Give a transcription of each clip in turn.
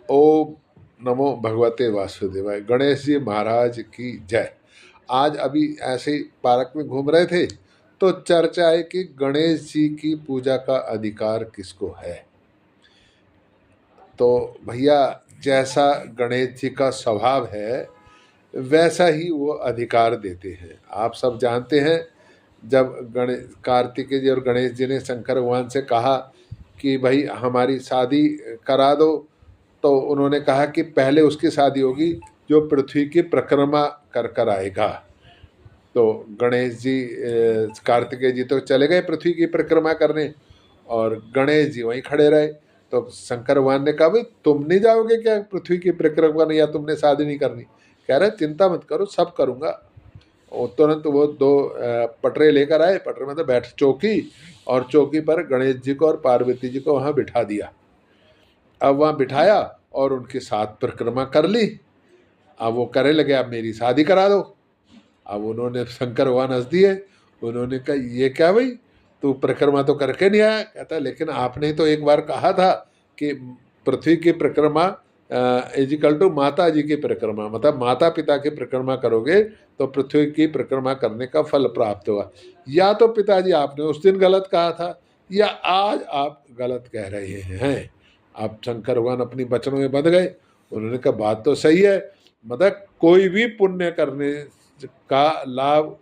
ओम नमो भगवते वासुदेवाय। गणेश जी महाराज की जय। आज अभी ऐसे ही पार्क में घूम रहे थे तो चर्चा है कि गणेश जी की पूजा का अधिकार किसको है। तो भैया, जैसा गणेश जी का स्वभाव है वैसा ही वो अधिकार देते हैं। आप सब जानते हैं, जब गणेश कार्तिकेय जी और गणेश जी ने शंकर भगवान से कहा कि भाई हमारी शादी करा दो, तो उन्होंने कहा कि पहले उसकी शादी होगी जो पृथ्वी की परिक्रमा कर कर आएगा। तो गणेश जी कार्तिकेय जी तो चले गए पृथ्वी की परिक्रमा करने और गणेश जी वहीं खड़े रहे। तो शंकर भगवान ने कहा, भाई तुम नहीं जाओगे क्या पृथ्वी की परिक्रमा करने, या तुमने शादी नहीं करनी? कह रहे चिंता मत करो, सब करूँगा। और तुरंत वो दो पटरे लेकर आए। पटरे में तो बैठ चौकी, और चौकी पर गणेश जी को और पार्वती जी को वहाँ बिठा दिया। अब वहाँ बिठाया और उनकी 7 परिक्रमा कर ली। अब वो करे लगे, अब मेरी शादी करा दो। अब उन्होंने, शंकर भगवान हंस दिए। उन्होंने कहा, ये क्या भाई, तू परिक्रमा तो करके नहीं आया? कहता, लेकिन आपने तो एक बार कहा था कि पृथ्वी की परिक्रमा इजिकल टू माता जी की परिक्रमा, मतलब माता पिता की परिक्रमा करोगे तो पृथ्वी की परिक्रमा करने का फल प्राप्त होगा। या तो पिताजी आपने उस दिन गलत कहा था, या आज आप गलत कह रहे हैं। आप शंकर भगवान अपनी वचनों में बंध गए। उन्होंने कहा, बात तो सही है, मतलब कोई भी पुण्य करने का लाभ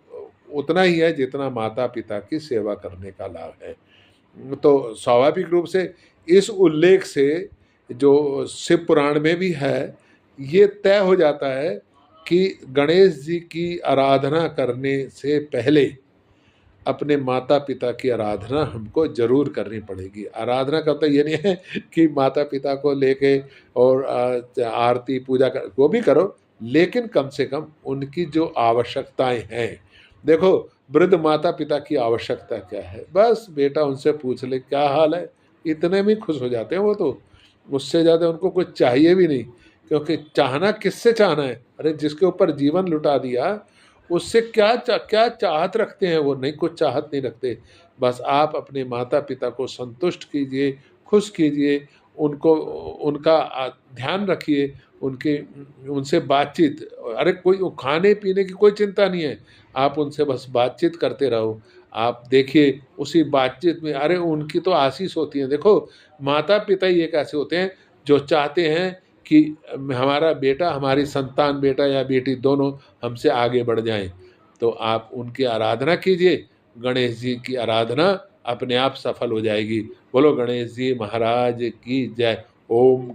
उतना ही है जितना माता पिता की सेवा करने का लाभ है। तो स्वाभाविक रूप से इस उल्लेख से, जो शिव पुराण में भी है, ये तय हो जाता है कि गणेश जी की आराधना करने से पहले अपने माता पिता की आराधना हमको जरूर करनी पड़ेगी। आराधना का तो ये नहीं है कि माता पिता को लेके और आरती पूजा कर, वो भी करो, लेकिन कम से कम उनकी जो आवश्यकताएं हैं, देखो वृद्ध माता पिता की आवश्यकता क्या है, बस बेटा उनसे पूछ ले क्या हाल है, इतने में खुश हो जाते हैं वो तो। उससे ज़्यादा उनको कुछ चाहिए भी नहीं, क्योंकि चाहना किससे चाहना है? अरे जिसके ऊपर जीवन लुटा दिया, उससे क्या चाहत रखते हैं वो? नहीं, कुछ चाहत नहीं रखते। बस आप अपने माता पिता को संतुष्ट कीजिए, खुश कीजिए, उनको उनका ध्यान रखिए, उनके उनसे बातचीत, अरे कोई खाने पीने की कोई चिंता नहीं है, आप उनसे बस बातचीत करते रहो। आप देखिए उसी बातचीत में, अरे उनकी तो आशीष होती है। देखो माता पिता ही एक ऐसे होते हैं जो चाहते हैं कि हमारा बेटा, हमारी संतान, बेटा या बेटी दोनों हमसे आगे बढ़ जाएं। तो आप उनकी आराधना कीजिए। गणेश जी की आराधना अपने आप सफल हो जाएगी। बोलो गणेश जी महाराज की जय। ओम